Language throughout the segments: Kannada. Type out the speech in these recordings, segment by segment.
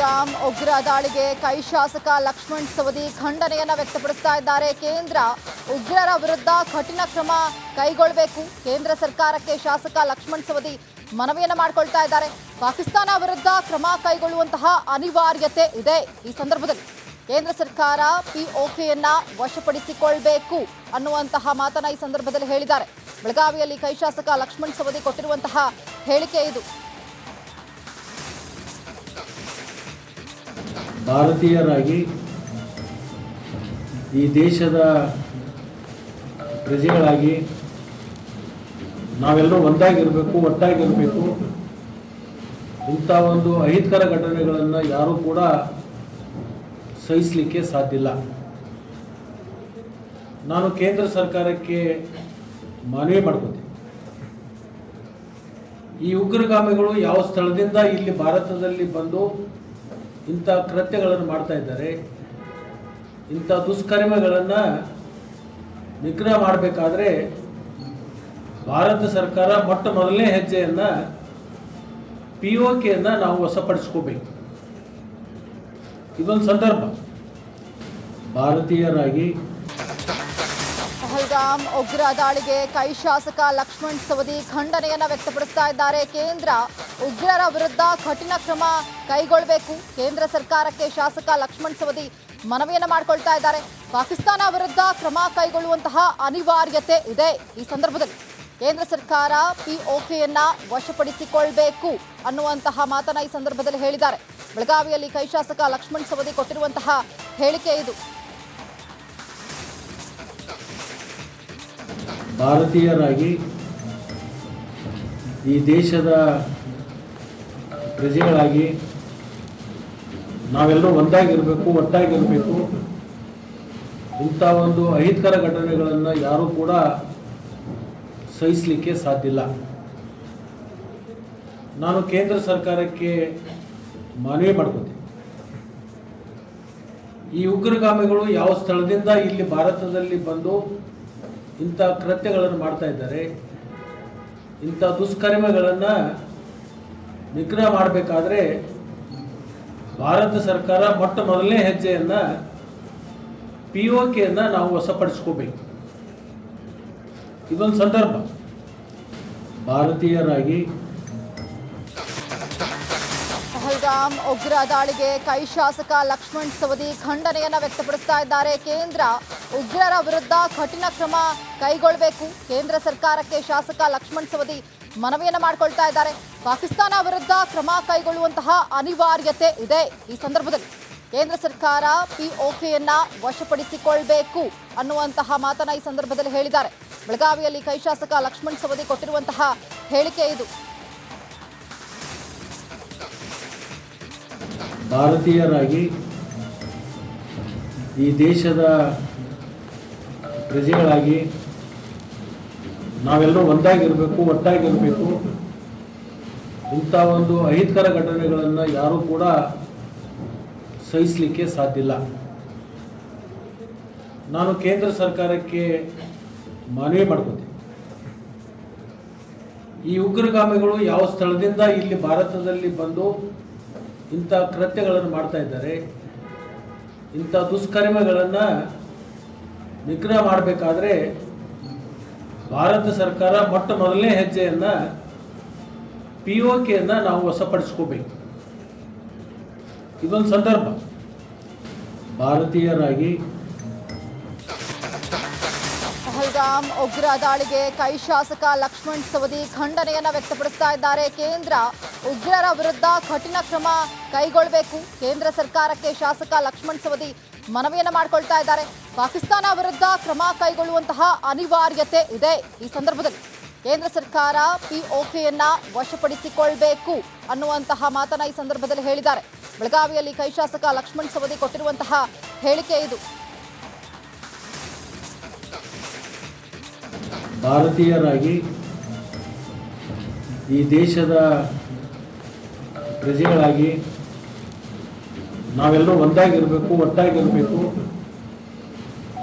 ಪಹಲ್ಗಾಮ್ ಉಗ್ರ ದಾಳಿಗೆ ಕೈ ಶಾಸಕ ಲಕ್ಷ್ಮಣ್ ಸವದಿ ಖಂಡನೆಯನ್ನ ವ್ಯಕ್ತಪಡಿಸ್ತಾ ಇದ್ದಾರೆ. ಕೇಂದ್ರ ಉಗ್ರರ ವಿರುದ್ಧ ಕಠಿಣ ಕ್ರಮ ಕೈಗೊಳ್ಳಬೇಕು. ಕೇಂದ್ರ ಸರ್ಕಾರಕ್ಕೆ ಶಾಸಕ ಲಕ್ಷ್ಮಣ್ ಸವದಿ ಮನವಿಯನ್ನ ಮಾಡಿಕೊಳ್ತಾ ಇದ್ದಾರೆ. ಪಾಕಿಸ್ತಾನ ವಿರುದ್ಧ ಕ್ರಮ ಕೈಗೊಳ್ಳುವಂತಹ ಅನಿವಾರ್ಯತೆ ಇದೆ. ಈ ಸಂದರ್ಭದಲ್ಲಿ ಕೇಂದ್ರ ಸರ್ಕಾರ ಪಿಒಕೆಯನ್ನ ವಶಪಡಿಸಿಕೊಳ್ಳಬೇಕು ಅನ್ನುವಂತಹ ಮಾತನ್ನ ಈ ಸಂದರ್ಭದಲ್ಲಿ ಹೇಳಿದ್ದಾರೆ. ಬೆಳಗಾವಿಯಲ್ಲಿ ಕೈ ಶಾಸಕ ಲಕ್ಷ್ಮಣ್ ಸವದಿ ಕೊಟ್ಟಿರುವಂತಹ ಹೇಳಿಕೆ ಇದು. ಭಾರತೀಯರಾಗಿ ಈ ದೇಶದ ಪ್ರಜೆಗಳಾಗಿ ನಾವೆಲ್ಲರೂ ಒಂದಾಗಿರಬೇಕು, ಒಟ್ಟಾಗಿರಬೇಕು. ಇಂಥ ಒಂದು ಅಹಿತಕರ ಘಟನೆಗಳನ್ನು ಯಾರೂ ಕೂಡ ಸಹಿಸಲಿಕ್ಕೆ ಸಾಧ್ಯ ಇಲ್ಲ. ನಾನು ಕೇಂದ್ರ ಸರ್ಕಾರಕ್ಕೆ ಮನವಿ ಮಾಡ್ಕೋತೀನಿ. ಈ ಉಗ್ರಗಾಮಿಗಳು ಯಾವ ಸ್ಥಳದಿಂದ ಇಲ್ಲಿ ಭಾರತದಲ್ಲಿ ಬಂದು ಇಂಥ ಕೃತ್ಯಗಳನ್ನು ಮಾಡ್ತಾ ಇದ್ದಾರೆ, ಇಂಥ ದುಷ್ಕರ್ಮಗಳನ್ನು ನಿಗ್ರಹ ಮಾಡಬೇಕಾದ್ರೆ ಭಾರತ ಸರ್ಕಾರ ಮೊಟ್ಟ ಮೊದಲನೇ ಹೆಜ್ಜೆಯನ್ನು ಪಿಒಕೆಯನ್ನು ನಾವು ವಶಪಡಿಸ್ಕೋಬೇಕು. ಇದೊಂದು ಸಂದರ್ಭ. ಭಾರತೀಯರಾಗಿ ಪಹಲ್ಗಾಮ್ ಉಗ್ರ ದಾಳಿಗೆ ಕೈ ಶಾಸಕ ಲಕ್ಷ್ಮಣ್ ಸವದಿ ಖಂಡನೆಯನ್ನ ವ್ಯಕ್ತಪಡಿಸ್ತಾ ಇದ್ದಾರೆ. ಕೇಂದ್ರ ಉಗ್ರರ ವಿರುದ್ಧ ಕಠಿಣ ಕ್ರಮ ಕೈಗೊಳ್ಳಬೇಕು. ಕೇಂದ್ರ ಸರ್ಕಾರಕ್ಕೆ ಶಾಸಕ ಲಕ್ಷ್ಮಣ್ ಸವದಿ ಮನವಿಯನ್ನ ಮಾಡಿಕೊಳ್ತಾ ಇದ್ದಾರೆ. ಪಾಕಿಸ್ತಾನ ವಿರುದ್ಧ ಕ್ರಮ ಕೈಗೊಳ್ಳುವಂತಹ ಅನಿವಾರ್ಯತೆ ಇದೆ. ಈ ಸಂದರ್ಭದಲ್ಲಿ ಕೇಂದ್ರ ಸರ್ಕಾರ ಪಿಒಕೆಯನ್ನ ವಶಪಡಿಸಿಕೊಳ್ಳಬೇಕು ಅನ್ನುವಂತಹ ಮಾತನ್ನ ಈ ಸಂದರ್ಭದಲ್ಲಿ ಹೇಳಿದ್ದಾರೆ. ಬೆಳಗಾವಿಯಲ್ಲಿ ಕೈ ಶಾಸಕ ಲಕ್ಷ್ಮಣ್ ಸವದಿ ಕೊಟ್ಟಿರುವಂತಹ ಹೇಳಿಕೆ ಇದು. ಭಾರತೀಯರಾಗಿ ಈ ದೇಶದ ಪ್ರಜೆಗಳಾಗಿ ನಾವೆಲ್ಲರೂ ಒಂದಾಗಿರಬೇಕು, ಒಟ್ಟಾಗಿರಬೇಕು. ಇಂಥ ಒಂದು ಅಹಿತಕರ ಘಟನೆಗಳನ್ನು ಯಾರೂ ಕೂಡ ಸಹಿಸಲಿಕ್ಕೆ ಸಾಧ್ಯ ಇಲ್ಲ. ನಾನು ಕೇಂದ್ರ ಸರ್ಕಾರಕ್ಕೆ ಮನವಿ ಮಾಡ್ಕೋತೀನಿ. ಈ ಉಗ್ರಗಾಮಿಗಳು ಯಾವ ಸ್ಥಳದಿಂದ ಇಲ್ಲಿ ಭಾರತದಲ್ಲಿ ಬಂದು ಇಂಥ ಕೃತ್ಯಗಳನ್ನು ಮಾಡ್ತಾ ಇದ್ದಾರೆ, ಇಂಥ ದುಷ್ಕರ್ಮಗಳನ್ನು ನಿಗ್ರಹ ಮಾಡಬೇಕಾದ್ರೆ ಭಾರತ ಸರ್ಕಾರ ಮೊಟ್ಟ ಮೊದಲನೇ ಹೆಜ್ಜೆಯನ್ನು ಪಿಒಕೆಯನ್ನು ನಾವು ವಶಪಡಿಸ್ಕೋಬೇಕು. ಇದೊಂದು ಸಂದರ್ಭ. ಭಾರತೀಯರಾಗಿ ಪಹಲ್ಗಾಮ್ ಉಗ್ರ ದಾಳಿಗೆ ಕೈ ಶಾಸಕ ಲಕ್ಷ್ಮಣ್ ಸವದಿ ಖಂಡನೆಯನ್ನ ವ್ಯಕ್ತಪಡಿಸ್ತಾ ಇದ್ದಾರೆ. ಕೇಂದ್ರ ಉಗ್ರರ ವಿರುದ್ಧ ಕಠಿಣ ಕ್ರಮ ಕೈಗೊಳ್ಳಬೇಕು. ಕೇಂದ್ರ ಸರ್ಕಾರಕ್ಕೆ ಶಾಸಕ ಲಕ್ಷ್ಮಣ್ ಸವದಿ ಮನವಿಯನ್ನ ಮಾಡಿಕೊಳ್ತಾ ಇದ್ದಾರೆ. ಪಾಕಿಸ್ತಾನ ವಿರುದ್ಧ ಕ್ರಮ ಕೈಗೊಳ್ಳುವಂತಹ ಅನಿವಾರ್ಯತೆ ಇದೆ. ಈ ಸಂದರ್ಭದಲ್ಲಿ ಕೇಂದ್ರ ಸರ್ಕಾರ ಪಿಒಕೆಯನ್ನ ವಶಪಡಿಸಿಕೊಳ್ಳಬೇಕು ಅನ್ನುವಂತಹ ಮಾತನ್ನ ಈ ಸಂದರ್ಭದಲ್ಲಿ ಹೇಳಿದ್ದಾರೆ. ಬೆಳಗಾವಿಯಲ್ಲಿ ಕೈ ಶಾಸಕ ಲಕ್ಷ್ಮಣ್ ಸವದಿ ಕೊಟ್ಟಿರುವಂತಹ ಹೇಳಿಕೆ ಇದು. ಭಾರತೀಯರಾಗಿ ಈ ದೇಶದ ಪ್ರಜೆಗಳಾಗಿ ನಾವೆಲ್ಲರೂ ಒಂದಾಗಿರಬೇಕು, ಒಟ್ಟಾಗಿರಬೇಕು. ಇಂಥ ಒಂದು ಅಹಿತಕರ ಘಟನೆಗಳನ್ನು ಯಾರೂ ಕೂಡ ಸಹಿಸಲಿಕ್ಕೆ ಸಾಧ್ಯ ಇಲ್ಲ. ನಾನು ಕೇಂದ್ರ ಸರ್ಕಾರಕ್ಕೆ ಮನವಿ ಮಾಡ್ಕೋತೀನಿ. ಈ ಉಗ್ರಗಾಮಿಗಳು ಯಾವ ಸ್ಥಳದಿಂದ ಇಲ್ಲಿ ಭಾರತದಲ್ಲಿ ಬಂದು ಇಂಥ ಕೃತ್ಯಗಳನ್ನು ಮಾಡ್ತಾ ಇದ್ದಾರೆ, ಇಂಥ ದುಷ್ಕರ್ಮಗಳನ್ನು ನಿಗ್ರಹ ಮಾಡಬೇಕಾದ್ರೆ ಭಾರತ ಸರ್ಕಾರ ಮೊಟ್ಟ ಮೊದಲನೇ ಹೆಜ್ಜೆಯನ್ನು ಪಿಒಕೆಯನ್ನು ನಾವು ವಶಪಡಿಸ್ಕೋಬೇಕು. ಇದೊಂದು ಸಂದರ್ಭ. ಭಾರತೀಯರಾಗಿ ಪಹಲ್ಗಾಮ್ ಉಗ್ರ ದಾಳಿಗೆ ಕೈ ಶಾಸಕ ಲಕ್ಷ್ಮಣ್ ಸವದಿ ಖಂಡನೆಯನ್ನ ವ್ಯಕ್ತಪಡಿಸ್ತಾ ಇದ್ದಾರೆ. ಕೇಂದ್ರ ಉಗ್ರರ ವಿರುದ್ಧ ಕಠಿಣ ಕ್ರಮ ಕೈಗೊಳ್ಳಬೇಕು. ಕೇಂದ್ರ ಸರ್ಕಾರಕ್ಕೆ ಶಾಸಕ ಲಕ್ಷ್ಮಣ್ ಸವದಿ ಮನವಿಯನ್ನ ಮಾಡಿಕೊಳ್ತಾ ಇದ್ದಾರೆ. ಪಾಕಿಸ್ತಾನ ವಿರುದ್ಧ ಕ್ರಮ ಕೈಗೊಳ್ಳುವಂತಹ ಅನಿವಾರ್ಯತೆ ಇದೆ. ಈ ಸಂದರ್ಭದಲ್ಲಿ ಕೇಂದ್ರ ಸರ್ಕಾರ ಪಿಒಕೆಯನ್ನ ವಶಪಡಿಸಿಕೊಳ್ಳಬೇಕು ಅನ್ನುವಂತಹ ಮಾತನ್ನ ಈ ಸಂದರ್ಭದಲ್ಲಿ ಹೇಳಿದ್ದಾರೆ. ಬೆಳಗಾವಿಯಲ್ಲಿ ಕೈ ಶಾಸಕ ಲಕ್ಷ್ಮಣ್ ಸವದಿ ಕೊಟ್ಟಿರುವಂತಹ ಹೇಳಿಕೆ ಇದು. ಭಾರತೀಯರಾಗಿ ಈ ದೇಶದ ಪ್ರಜೆಗಳಾಗಿ ನಾವೆಲ್ಲರೂ ಒಂದಾಗಿರಬೇಕು, ಒಟ್ಟಾಗಿರಬೇಕು.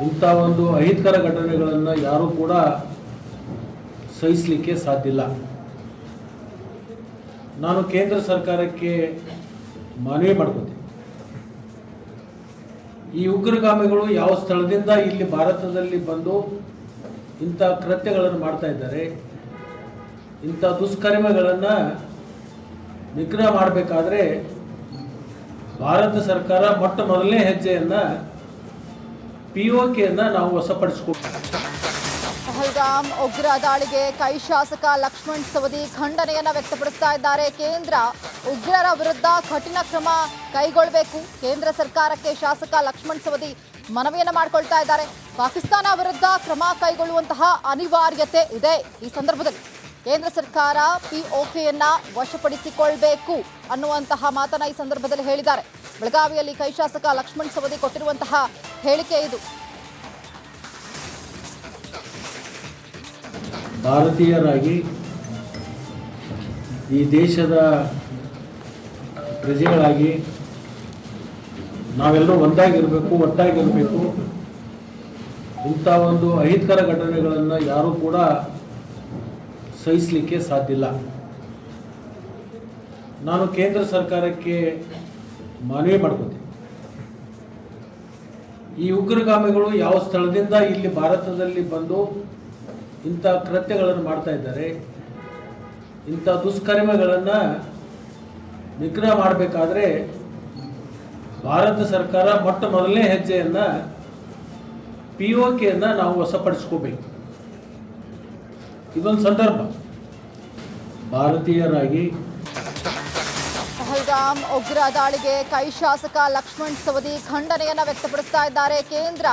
ಇಂಥ ಒಂದು ಅಹಿತಕರ ಘಟನೆಗಳನ್ನು ಯಾರೂ ಕೂಡ ಸಹಿಸಲಿಕ್ಕೆ ಸಾಧ್ಯ ಇಲ್ಲ. ನಾನು ಕೇಂದ್ರ ಸರ್ಕಾರಕ್ಕೆ ಮನವಿ ಮಾಡ್ಕೋತೀವಿ. ಈ ಉಗ್ರಗಾಮಿಗಳು ಯಾವ ಸ್ಥಳದಿಂದ ಇಲ್ಲಿ ಭಾರತದಲ್ಲಿ ಬಂದು ಇಂಥ ಕೃತ್ಯಗಳನ್ನು ಮಾಡ್ತಾ ಇದ್ದಾರೆ, ಇಂಥ ದುಷ್ಕರ್ಮಗಳನ್ನು ನಿಗ್ರಹ ಮಾಡಬೇಕಾದ್ರೆ ಭಾರತ ಸರ್ಕಾರ ಮೊಟ್ಟ ಮೊದಲನೇ ಹೆಜ್ಜೆಯನ್ನು POKಯನ್ನು ನಾವು ವಶಪಡಿಸಿಕೊಳ್ತೀವಿ. ಪಹಲ್ಗಾಮ್ ಉಗ್ರ ದಾಳಿಗೆ ಕೈ ಶಾಸಕ ಲಕ್ಷ್ಮಣ್ ಸವದಿ ಖಂಡನೆಯನ್ನ ವ್ಯಕ್ತಪಡಿಸ್ತಾ ಇದ್ದಾರೆ. ಕೇಂದ್ರ ಉಗ್ರರ ವಿರುದ್ಧ ಕಠಿಣ ಕ್ರಮ ಕೈಗೊಳ್ಳಬೇಕು, ಕೇಂದ್ರ ಸರ್ಕಾರಕ್ಕೆ ಶಾಸಕ ಲಕ್ಷ್ಮಣ್ ಸವದಿ ಮನವಿಯನ್ನ ಮಾಡಿಕೊಳ್ತಾ ಇದ್ದಾರೆ. ಪಾಕಿಸ್ತಾನ ವಿರುದ್ಧ ಕ್ರಮ ಕೈಗೊಳ್ಳುವಂತಹ ಅನಿವಾರ್ಯತೆ ಇದೆ. ಈ ಸಂದರ್ಭದಲ್ಲಿ ಕೇಂದ್ರ ಸರ್ಕಾರ POKಯನ್ನ ವಶಪಡಿಸಿಕೊಳ್ಬೇಕು ಅನ್ನುವಂತಹ ಮಾತನ್ನ ಈ ಸಂದರ್ಭದಲ್ಲಿ ಹೇಳಿದ್ದಾರೆ. ಬೆಳಗಾವಿಯಲ್ಲಿ ಕೈ ಶಾಸಕ ಲಕ್ಷ್ಮಣ್ ಸವದಿ ಕೊಟ್ಟಿರುವಂತಹ ಹೇಳಿಕೆ ಇದು. ಭಾರತೀಯರಾಗಿ ಈ ದೇಶದ ಪ್ರಜೆಗಳಾಗಿ ನಾವೆಲ್ಲರೂ ಒಂದಾಗಿರಬೇಕು, ಒಟ್ಟಾಗಿರಬೇಕು. ಇಂಥ ಒಂದು ಅಹಿತಕರ ಘಟನೆಗಳನ್ನು ಯಾರೂ ಕೂಡ ಸಹಿಸಲಿಕ್ಕೆ ಸಾಧ್ಯ ಇಲ್ಲ. ನಾನು ಕೇಂದ್ರ ಸರ್ಕಾರಕ್ಕೆ ಮನವಿ ಮಾಡ್ಕೋತೀನಿ. ಈ ಉಗ್ರಗಾಮಿಗಳು ಯಾವ ಸ್ಥಳದಿಂದ ಇಲ್ಲಿ ಭಾರತದಲ್ಲಿ ಬಂದು ಇಂಥ ಕೃತ್ಯಗಳನ್ನು ಮಾಡ್ತಾ ಇದ್ದಾರೆ, ಇಂಥ ದುಷ್ಕರ್ಮಗಳನ್ನು ನಿಗ್ರಹ ಮಾಡಬೇಕಾದ್ರೆ ಭಾರತ ಸರ್ಕಾರ ಮೊಟ್ಟ ಮೊದಲನೇ ಹೆಜ್ಜೆಯನ್ನು POKಯನ್ನು ನಾವು ವಶಪಡಿಸ್ಕೋಬೇಕು. ಇದೊಂದು ಸಂದರ್ಭ. ಭಾರತೀಯರಾಗಿ ಪಹಲ್ಗಾಮ್ ಉಗ್ರ ದಾಳಿಗೆ ಕೈ ಶಾಸಕ ಲಕ್ಷ್ಮಣ್ ಸವದಿ ಖಂಡನೆಯನ್ನ ವ್ಯಕ್ತಪಡಿಸ್ತಾ ಇದ್ದಾರೆ. ಕೇಂದ್ರ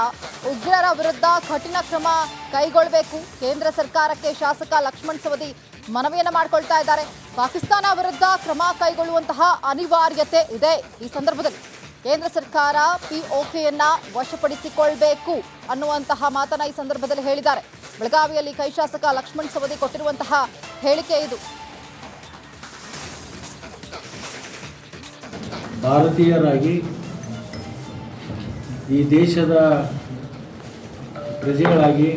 ಉಗ್ರರ ವಿರುದ್ಧ ಕಠಿಣ ಕ್ರಮ ಕೈಗೊಳ್ಳಬೇಕು, ಕೇಂದ್ರ ಸರ್ಕಾರಕ್ಕೆ ಶಾಸಕ ಲಕ್ಷ್ಮಣ್ ಸವದಿ ಮನವಿಯನ್ನ ಮಾಡಿಕೊಳ್ತಾ ಇದ್ದಾರೆ. ಪಾಕಿಸ್ತಾನ ವಿರುದ್ಧ ಕ್ರಮ ಕೈಗೊಳ್ಳುವಂತಹ ಅನಿವಾರ್ಯತೆ ಇದೆ. ಈ ಸಂದರ್ಭದಲ್ಲಿ ಕೇಂದ್ರ ಸರ್ಕಾರ POKಯನ್ನ ವಶಪಡಿಸಿಕೊಳ್ಬೇಕು ಅನ್ನುವಂತಹ ಮಾತನ್ನ ಈ ಸಂದರ್ಭದಲ್ಲಿ ಹೇಳಿದ್ದಾರೆ. ಬೆಳಗಾವಿಯಲ್ಲಿ ಕೈ ಶಾಸಕ ಲಕ್ಷ್ಮಣ್ ಸವದಿ ಕೊಟ್ಟಿರುವಂತಹ ಹೇಳಿಕೆ ಇದು. ಭಾರತೀಯರಾಗಿ ಈ ದೇಶದ ಪ್ರಜೆಗಳಾಗಿ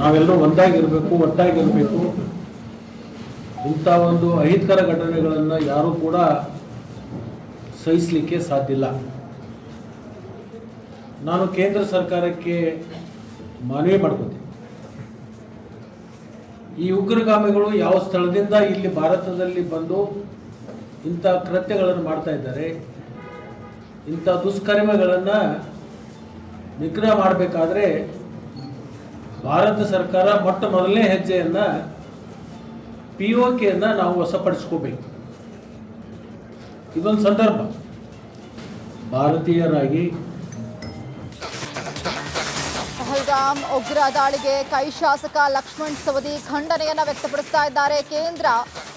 ನಾವೆಲ್ಲರೂ ಒಂದಾಗಿರಬೇಕು, ಒಟ್ಟಾಗಿರಬೇಕು. ಇಂಥ ಒಂದು ಅಹಿತಕರ ಘಟನೆಗಳನ್ನು ಯಾರೂ ಕೂಡ ಸಹಿಸಲಿಕ್ಕೆ ಸಾಧ್ಯ ಇಲ್ಲ. ನಾನು ಕೇಂದ್ರ ಸರ್ಕಾರಕ್ಕೆ ಮನವಿ ಮಾಡ್ಕೋತೀನಿ. ಈ ಉಗ್ರಗಾಮಿಗಳು ಯಾವ ಸ್ಥಳದಿಂದ ಇಲ್ಲಿ ಭಾರತದಲ್ಲಿ ಬಂದು ಇಂಥ ಕೃತ್ಯಗಳನ್ನು ಮಾಡ್ತಾ ಇದ್ದಾರೆ, ಇಂಥ ದುಷ್ಕರ್ಮಗಳನ್ನು ನಿಗ್ರಹ ಮಾಡಬೇಕಾದ್ರೆ ಭಾರತ ಸರ್ಕಾರ ಮೊಟ್ಟ ಮೊದಲನೇ ಹೆಜ್ಜೆಯನ್ನು POKಯನ್ನು ನಾವು ವಶಪಡಿಸ್ಕೋಬೇಕು. ಇದೊಂದು ಸಂದರ್ಭ. ಭಾರತೀಯರಾಗಿ ನಾನು ಕೇಂದ್ರ ಸರ್ಕಾರಕ್ಕೆ ಮನವಿ ಮಾಡ್ಕೋತೀನಿ. ಈ ಉಗ್ರಗಾಮಿಗಳು ಯಾವ ಸ್ಥಳದಿಂದ ಇಲ್ಲಿ ಭಾರತದಲ್ಲಿ ಬಂದು ಇಂಥ ಕೃತ್ಯಗಳನ್ನು ಮಾಡ್ತಾ ಇದ್ದಾರೆ, ಇಂಥ ದುಷ್ಕರ್ಮಗಳನ್ನು ನಿಗ್ರಹ ಮಾಡಬೇಕಾದ್ರೆ ಭಾರತ ಸರ್ಕಾರ ಮೊಟ್ಟ ಮೊದಲನೇ ಹೆಜ್ಜೆಯನ್ನು POKಯನ್ನು ನಾವು ವಶಪಡಿಸ್ಕೋಬೇಕು. ಇದೊಂದು ಸಂದರ್ಭ. ಭಾರತೀಯರಾಗಿ ಪಹಲ್ಗಾಮ್ ಉಗ್ರ ದಾಳಿಗೆ ಕೈ ಶಾಸಕ ಲಕ್ಷ್ಮಣ್ ಸವದಿ ಖಂಡನೆಯನ್ನ ವ್ಯಕ್ತಪಡಿಸ್ತಾ ಇದ್ದಾರೆ. ಕೇಂದ್ರ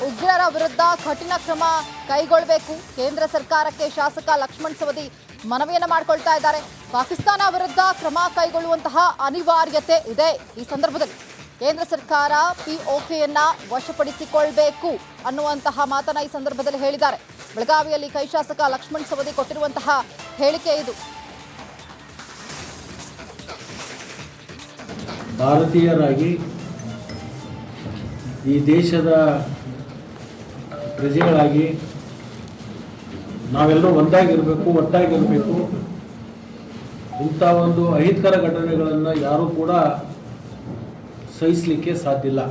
ಉಗ್ರರ ವಿರುದ್ಧ ಕಠಿಣ ಕ್ರಮ ಕೈಗೊಳ್ಳಬೇಕು, ಕೇಂದ್ರ ಸರ್ಕಾರಕ್ಕೆ ಶಾಸಕ ಲಕ್ಷ್ಮಣ್ ಸವದಿ ಮನವಿಯನ್ನ ಮಾಡಿಕೊಳ್ತಾ ಇದ್ದಾರೆ. ಪಾಕಿಸ್ತಾನ ವಿರುದ್ಧ ಕ್ರಮ ಕೈಗೊಳ್ಳುವಂತಹ ಅನಿವಾರ್ಯತೆ ಇದೆ. ಈ ಸಂದರ್ಭದಲ್ಲಿ ಕೇಂದ್ರ ಸರ್ಕಾರ POKಯನ್ನ ವಶಪಡಿಸಿಕೊಳ್ಬೇಕು ಅನ್ನುವಂತಹ ಮಾತನ್ನ ಈ ಸಂದರ್ಭದಲ್ಲಿ ಹೇಳಿದ್ದಾರೆ. ಬೆಳಗಾವಿಯಲ್ಲಿ ಕೈ ಶಾಸಕ ಲಕ್ಷ್ಮಣ್ ಸವದಿ ಕೊಟ್ಟಿರುವಂತಹ ಹೇಳಿಕೆ ಇದು. ಭಾರತೀಯರಾಗಿ ಈ ದೇಶದ ಪ್ರಜೆಗಳಾಗಿ ನಾವೆಲ್ಲರೂ ಒಂದಾಗಿರಬೇಕು, ಒಟ್ಟಾಗಿರಬೇಕು. ಇಂಥ ಒಂದು ಅಹಿತಕರ ಘಟನೆಗಳನ್ನು ಯಾರೂ ಕೂಡ ಸಹಿಸಲಿಕ್ಕೆ ಸಾಧ್ಯ ಇಲ್ಲ.